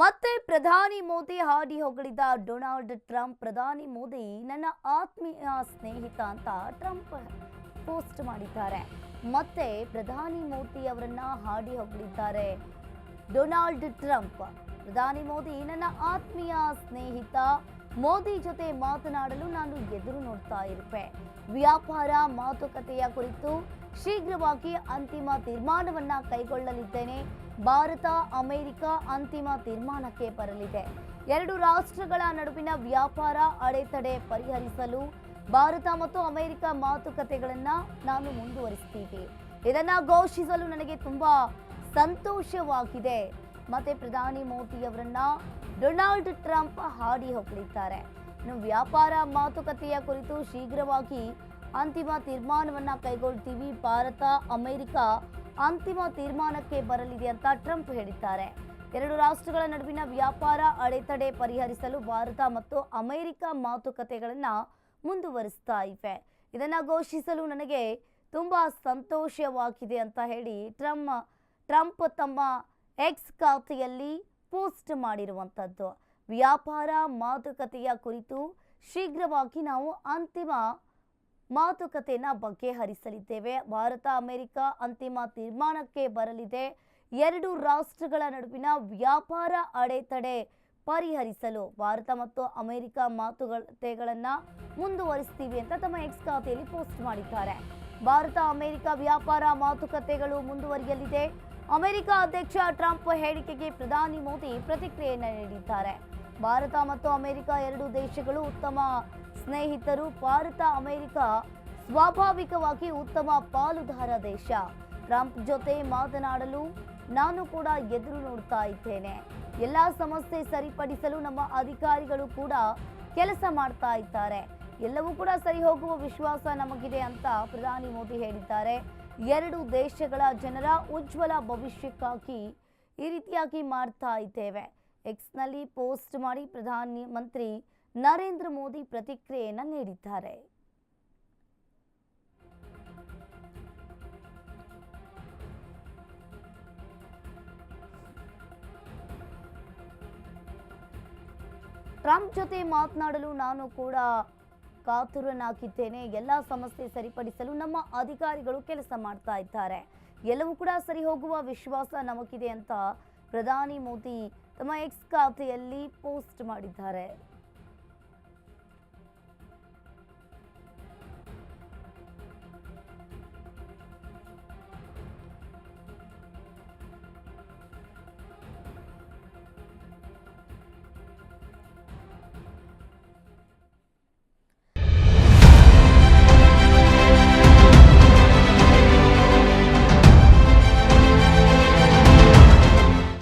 ಮತ್ತೆ ಪ್ರಧಾನಿ ಮೋದಿ ಹಾಡಿ ಹೊಗಳಿದ ಡೊನಾಲ್ಡ್ ಟ್ರಂಪ್. ಪ್ರಧಾನಿ ಮೋದಿ ನನ್ನ ಆತ್ಮೀಯ ಸ್ನೇಹಿತ ಅಂತ ಟ್ರಂಪ್ ಪೋಸ್ಟ್ ಮಾಡಿದ್ದಾರೆ. ಮತ್ತೆ ಪ್ರಧಾನಿ ಮೋದಿ ಅವರನ್ನ ಹಾಡಿ ಹೊಗಳಿದ್ದಾರೆ ಡೊನಾಲ್ಡ್ ಟ್ರಂಪ್. ಪ್ರಧಾನಿ ಮೋದಿ ನನ್ನ ಆತ್ಮೀಯ ಸ್ನೇಹಿತ, ಮೋದಿ ಜೊತೆ ಮಾತನಾಡಲು ನಾನು ಎದುರು ನೋಡ್ತಾ ಇರುವೆ. ವ್ಯಾಪಾರ ಮಾತುಕತೆಯ ಕುರಿತು ಶೀಘ್ರವಾಗಿ ಅಂತಿಮ ತೀರ್ಮಾನವನ್ನ ಕೈಗೊಳ್ಳಲಿದ್ದೇನೆ. ಭಾರತ ಅಮೆರಿಕ ಅಂತಿಮ ತೀರ್ಮಾನಕ್ಕೆ ಬರಲಿದೆ. ಎರಡು ರಾಷ್ಟ್ರಗಳ ನಡುವಿನ ವ್ಯಾಪಾರ ಅಡೆತಡೆ ಪರಿಹರಿಸಲು ಭಾರತ ಮತ್ತು ಅಮೆರಿಕ ಮಾತುಕತೆಗಳನ್ನ ನಾನು ಮುಂದುವರಿಸ್ತೀವಿ. ಇದನ್ನ ಘೋಷಿಸಲು ನನಗೆ ತುಂಬಾ ಸಂತೋಷವಾಗಿದೆ. ಮತ್ತೆ ಪ್ರಧಾನಿ ಮೋದಿ ಅವರನ್ನ ಡೊನಾಲ್ಡ್ ಟ್ರಂಪ್ ಹಾಡಿ ಹೊಗಳಿದ್ದಾರೆ. ಇನ್ನು ವ್ಯಾಪಾರ ಮಾತುಕತೆಯ ಕುರಿತು ಶೀಘ್ರವಾಗಿ ಅಂತಿಮ ತೀರ್ಮಾನವನ್ನ ಕೈಗೊಳ್ತೀವಿ. ಭಾರತ ಅಮೆರಿಕ ಅಂತಿಮ ತೀರ್ಮಾನಕ್ಕೆ ಬರಲಿದೆ ಅಂತ ಟ್ರಂಪ್ ಹೇಳಿದ್ದಾರೆ. ಎರಡು ರಾಷ್ಟ್ರಗಳ ನಡುವಿನ ವ್ಯಾಪಾರ ಅಡೆತಡೆ ಪರಿಹರಿಸಲು ಭಾರತ ಮತ್ತು ಅಮೆರಿಕ ಮಾತುಕತೆಗಳನ್ನ ಮುಂದುವರಿಸ್ತಾ ಇವೆ. ಇದನ್ನ ಘೋಷಿಸಲು ನನಗೆ ತುಂಬಾ ಸಂತೋಷವಾಗಿದೆ ಅಂತ ಹೇಳಿ ಟ್ರಂಪ್ ತಮ್ಮ ಎಕ್ಸ್ ಖಾತೆಯಲ್ಲಿ ಪೋಸ್ಟ್ ಮಾಡಿರುವಂಥದ್ದು. ವ್ಯಾಪಾರ ಮಾತುಕತೆಯ ಕುರಿತು ಶೀಘ್ರವಾಗಿ ನಾವು ಅಂತಿಮ ಮಾತುಕತೆಯನ್ನು ಬಗೆಹರಿಸಲಿದ್ದೇವೆ. ಭಾರತ ಅಮೆರಿಕ ಅಂತಿಮ ತೀರ್ಮಾನಕ್ಕೆ ಬರಲಿದೆ. ಎರಡು ರಾಷ್ಟ್ರಗಳ ನಡುವಿನ ವ್ಯಾಪಾರ ಅಡೆತಡೆ ಪರಿಹರಿಸಲು ಭಾರತ ಮತ್ತು ಅಮೆರಿಕ ಮಾತುಕತೆಗಳನ್ನು ಮುಂದುವರಿಸ್ತೀವಿ ಅಂತ ತಮ್ಮ ಎಕ್ಸ್ ಖಾತೆಯಲ್ಲಿ ಪೋಸ್ಟ್ ಮಾಡಿದ್ದಾರೆ. ಭಾರತ ಅಮೆರಿಕ ವ್ಯಾಪಾರ ಮಾತುಕತೆಗಳು ಮುಂದುವರಿಯಲಿದೆ. ಅಮೆರಿಕ ಅಧ್ಯಕ್ಷ ಟ್ರಂಪ್ ಹೇಳಿಕೆಗೆ ಪ್ರಧಾನಿ ಮೋದಿ ಪ್ರತಿಕ್ರಿಯೆಯನ್ನು ನೀಡಿದ್ದಾರೆ. ಭಾರತ ಮತ್ತು ಅಮೆರಿಕ ಎರಡು ದೇಶಗಳು ಉತ್ತಮ ಸ್ನೇಹಿತರು. ಭಾರತ ಅಮೆರಿಕ ಸ್ವಾಭಾವಿಕವಾಗಿ ಉತ್ತಮ ಪಾಲುದಾರ ದೇಶ. ಟ್ರಂಪ್ ಜೊತೆ ಮಾತನಾಡಲು ನಾನು ಕೂಡ ಎದುರು ನೋಡ್ತಾ ಇದ್ದೇನೆ. ಎಲ್ಲ ಸಮಸ್ಯೆ ಸರಿಪಡಿಸಲು ನಮ್ಮ ಅಧಿಕಾರಿಗಳು ಕೂಡ ಕೆಲಸ ಮಾಡ್ತಾ ಇದ್ದಾರೆ. ಎಲ್ಲವೂ ಕೂಡ ಸರಿ ಹೋಗುವ ವಿಶ್ವಾಸ ನಮಗಿದೆ ಅಂತ ಪ್ರಧಾನಿ ಮೋದಿ ಹೇಳಿದ್ದಾರೆ. ಎರಡು ದೇಶಗಳ ಜನರ ಉಜ್ವಲ ಭವಿಷ್ಯಕ್ಕಾಗಿ ಈ ರೀತಿಯಾಗಿ ಮಾಡ್ತಾ ಇದ್ದೇವೆ. ಎಕ್ಸ್ನಲ್ಲಿ ಪೋಸ್ಟ್ ಮಾಡಿ ಪ್ರಧಾನಿ ಮಂತ್ರಿ ನರೇಂದ್ರ ಮೋದಿ ಪ್ರತಿಕ್ರಿಯೆಯನ್ನು ನೀಡಿದ್ದಾರೆ. ಟ್ರಂಪ್ ಜೊತೆ ಮಾತನಾಡಲು ನಾನು ಕೂಡ ಕಾತುರನಾಗಿದ್ದೇನೆ. ಎಲ್ಲ ಸಮಸ್ಯೆ ಸರಿಪಡಿಸಲು ನಮ್ಮ ಅಧಿಕಾರಿಗಳು ಕೆಲಸ ಮಾಡ್ತಾ ಇದ್ದಾರೆ. ಎಲ್ಲವೂ ಕೂಡ ಸರಿ ಹೋಗುವ ವಿಶ್ವಾಸ ನಮಗಿದೆ ಅಂತ ಪ್ರಧಾನಿ ಮೋದಿ ತಮ್ಮ ಎಕ್ಸ್ ಖಾತೆಯಲ್ಲಿ ಪೋಸ್ಟ್ ಮಾಡಿದ್ದಾರೆ.